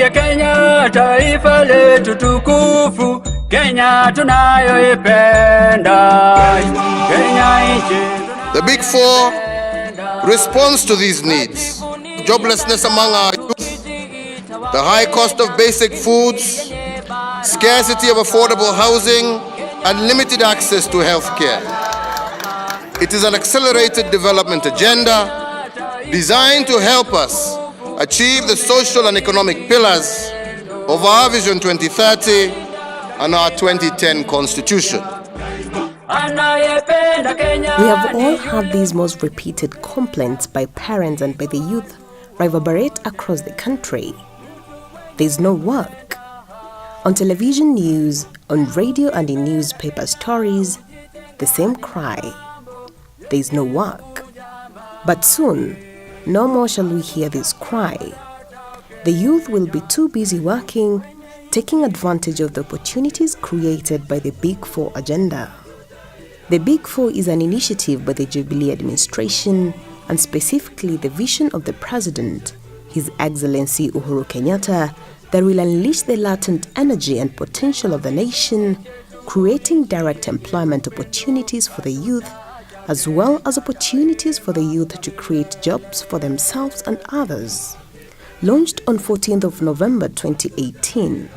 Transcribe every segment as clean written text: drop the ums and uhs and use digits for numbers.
Tujivunie Kenya, taifa letu tukufu, Kenya tunayoipenda. Kenya nchi. The Big Four responds to these needs: joblessness among our youth, the high cost of basic foods, scarcity of affordable housing, and limited access to health care. It is an accelerated development agenda designed to help us achieve the social and economic pillars of our Vision 2030 and our 2010 Constitution. We have all had these most repeated complaints by parents and by the youth reverberate across the country. There's no work. On television news, on radio and in newspaper stories, the same cry. There's no work. But soon, no more shall we hear this cry. The youth will be too busy working, taking advantage of the opportunities created by the Big Four agenda. The Big Four is an initiative by the Jubilee administration and specifically the vision of the President, His Excellency Uhuru Kenyatta, that will unleash the latent energy and potential of the nation, creating direct employment opportunities for the youth, as well as opportunities for the youth to create jobs for themselves and others. Launched on 14th of November 2018,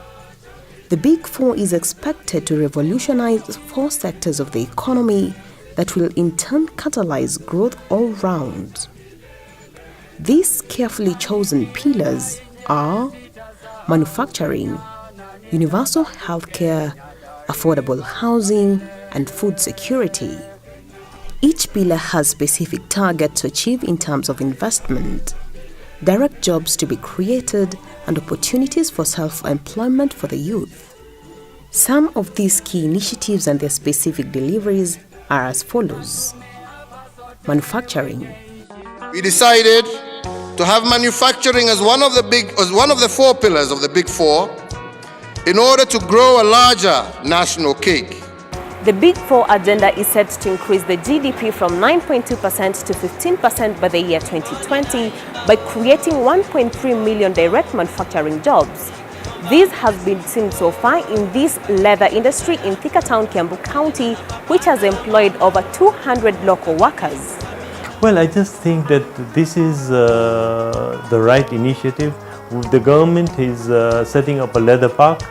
the Big Four is expected to revolutionize 4 sectors of the economy that will in turn catalyze growth all round. These carefully chosen pillars are manufacturing, universal healthcare, affordable housing, and food security. Each pillar has specific targets to achieve in terms of investment, direct jobs to be created, and opportunities for self-employment for the youth. Some of these key initiatives and their specific deliveries are as follows. Manufacturing. We decided to have manufacturing as one of the 4 pillars of the Big Four in order to grow a larger national cake. The Big Four agenda is set to increase the GDP from 9.2% to 15% by the year 2020 by creating 1.3 million direct manufacturing jobs. This has been seen so far in this leather industry in Thika Town, Kiambu County, which has employed over 200 local workers. Well, I just think that this is the right initiative. The government is setting up a leather park.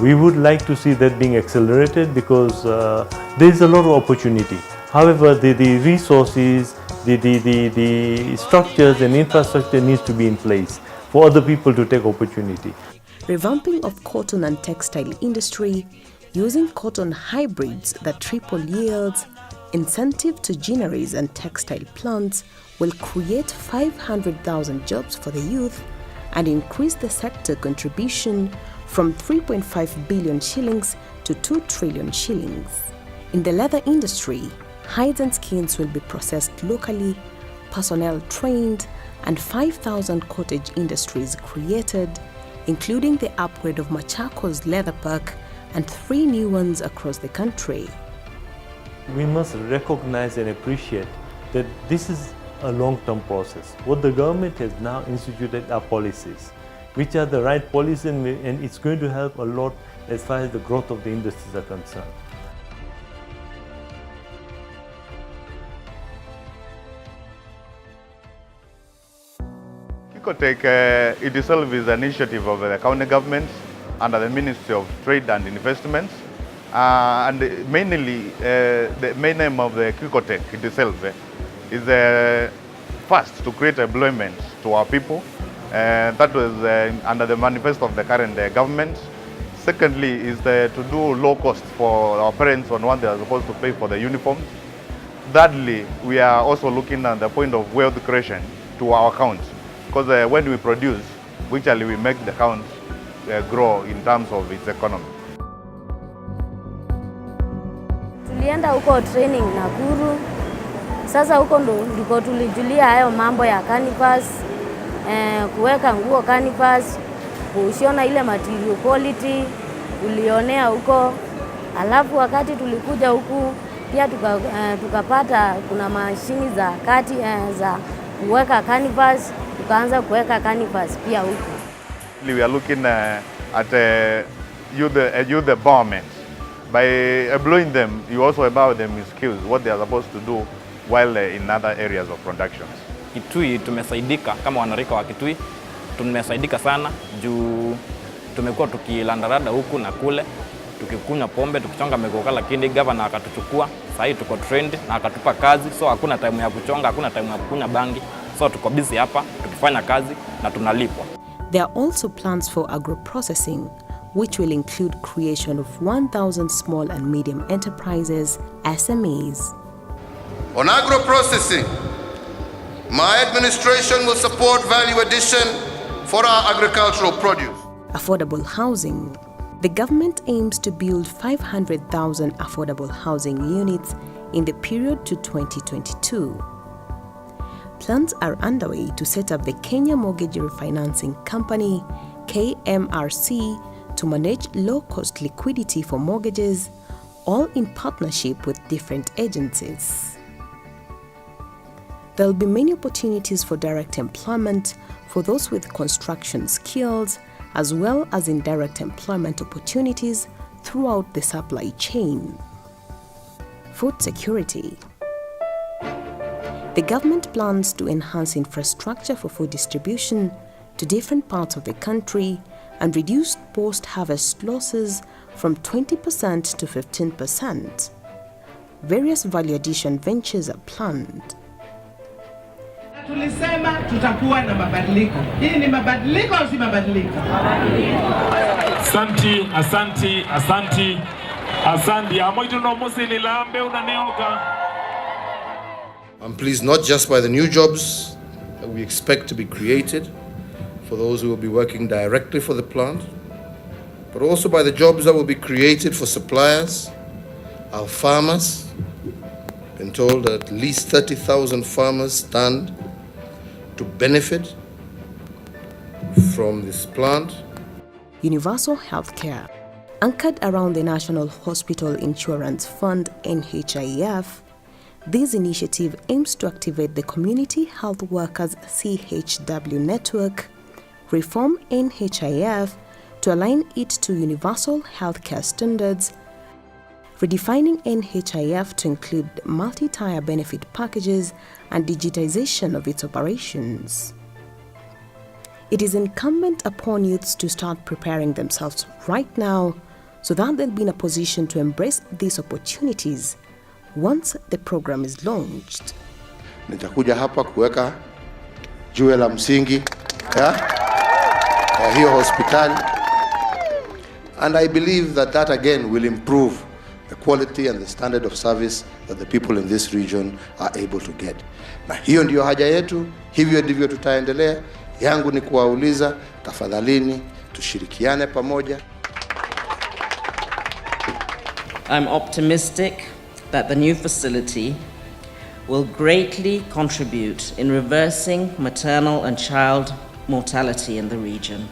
We would like to see that being accelerated because there is a lot of opportunity. However, the resources, the structures and infrastructure needs to be in place for other people to take opportunity. Revamping of cotton and textile industry, using cotton hybrids that triple yields, incentive to ginneries and textile plants will create 500,000 jobs for the youth and increase the sector contribution from 3.5 billion shillings to 2 trillion shillings. In the leather industry, hides and skins will be processed locally, personnel trained, and 5,000 cottage industries created, including the upgrade of Machakos Leather Park and 3 new ones across the country. We must recognize and appreciate that this is a long-term process. What the government has now instituted are policies, which are the right policies, and it's going to help a lot as far as the growth of the industries are concerned. Kikotech it itself is an initiative of the county government under the Ministry of Trade and Investments. And mainly, the main aim of the Kikotech itself is first to create employment to our people. That was under the manifesto of the current government. Secondly, is to do low cost for our parents on what they are supposed to pay for the uniforms. Thirdly, we are also looking at the point of wealth creation to our account, because when we produce, actually we make the account grow in terms of its economy. Tulienda huko training Nakuru. Sasa huko ndiko tulijulia hayo mambo ya canvas, kuweka nguo canvas, kushona ile material quality, tulionea huko. Alafu wakati tulikuja huku pia tukapata kuna mashini za kati za kuweka canvas, tukaanza kuweka canvas pia huku. we are looking at youth empowerment. By employing them, you also empower them with skills, what they are supposed to do while in other areas of production. Kitui tumesaidika kama wanarika wa Kitui, tumesaidika sana juu tumekuwa tukilandarada huku na kule, tukikunywa pombe, tukichonga megoka, lakini governor akatuchukua. Sasa hivi tuko trend na akatupa kazi, so hakuna time ya kuchonga, hakuna time ya kukunywa bangi. So tuko busy hapa tukifanya kazi na tunalipwa. There are also plans for agro-processing, which will include creation of 1,000 small and medium enterprises, SMEs. On agro-processing, my administration will support value addition for our agricultural produce. Affordable housing. The government aims to build 500,000 affordable housing units in the period to 2022. Plans are underway to set up the Kenya Mortgage Refinancing Company, KMRC, to manage low-cost liquidity for mortgages, all in partnership with different agencies. There will be many opportunities for direct employment for those with construction skills, as well as indirect employment opportunities throughout the supply chain. Food security. The government plans to enhance infrastructure for food distribution to different parts of the country and reduce post-harvest losses from 20% to 15%. Various value addition ventures are planned. Tulisema tutakuwa na mabadiliko. Hii ni mabadiliko au si mabadiliko? Asanti, asanti, asanti, asanti. Amoito no musini lambe unaneoka. I'm pleased not just by the new jobs that we expect to be created for those who will be working directly for the plant, but also by the jobs that will be created for suppliers, our farmers. Been told that at least 30,000 farmers stand to benefit from this plant. Universal healthcare. Anchored around the National Hospital Insurance Fund, NHIF, this initiative aims to activate the Community Health Workers CHW network, reform NHIF to align it to universal healthcare standards, redefining NHIF to include multi-tier benefit packages and digitization of its operations. It is incumbent upon youths to start preparing themselves right now so that they'll be in a position to embrace these opportunities once the program is launched. Nitakuja hapa kuweka jiwe la msingi ya hiyo hospitali, and I believe that that again will improve the quality and the standard of service that the people in this region are able to get. Na hiyo ndiyo haja yetu, hivyo ndivyo tutaendelea. Yangu ni kuwauliza, tafadhalini tushirikiane pamoja. I'm optimistic that the new facility will greatly contribute in reversing maternal and child mortality in the region.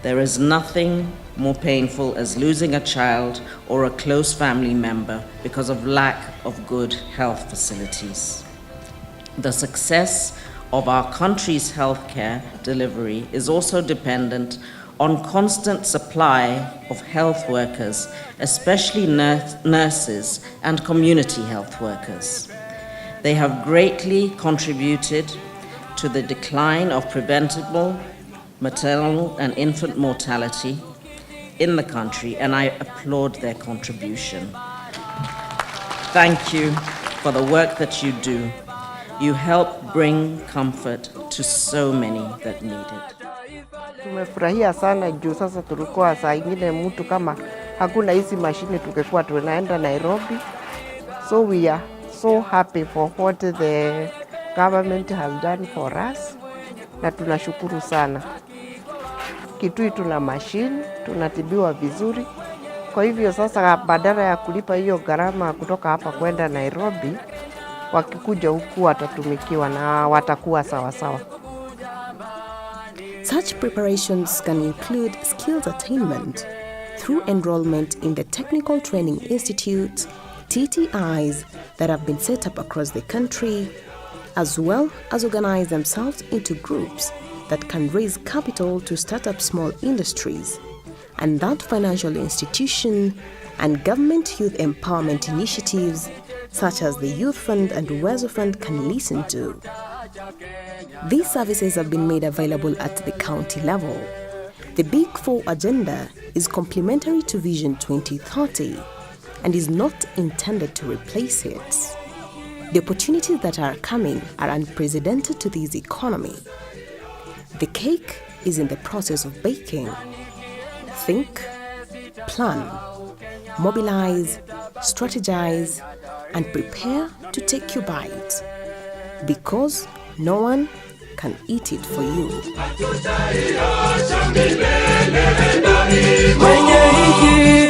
There is nothing more painful as losing a child or a close family member because of lack of good health facilities. The success of our country's healthcare delivery is also dependent on constant supply of health workers, especially nurses and community health workers. They have greatly contributed to the decline of preventable maternal and infant mortality in the country, and I applaud their contribution. Thank you for the work that you do. You help bring comfort to so many that need it. Tumefurahia sana juu sasa tulikuwa saa ingine mtu kama hakuna hizi mashine tukekuwa tunaenda Nairobi. So we are so happy for what the government has done for us. Na tunashukuru sana. Kitui tuna mashine, tunatibiwa vizuri. Kwa hivyo sasa badala ya kulipa hiyo gharama kutoka hapa kwenda Nairobi, wakikuja huku watatumikiwa na watakuwa sawa sawa. Such preparations can include skills attainment through enrollment in the Technical Training Institutes, TTIs, that have been set up across the country, as well as organize themselves into groups that can raise capital to start up small industries, and that financial institution and government youth empowerment initiatives such as the Youth Fund and Uwezo Fund can listen to. These services have been made available at the county level. The Big Four agenda is complementary to Vision 2030 and is not intended to replace it. The opportunities that are coming are unprecedented to this economy. The cake is in the process of baking. Think, plan, mobilize, strategize, and prepare to take your bite, because no one can eat it for you. Mwenye nchi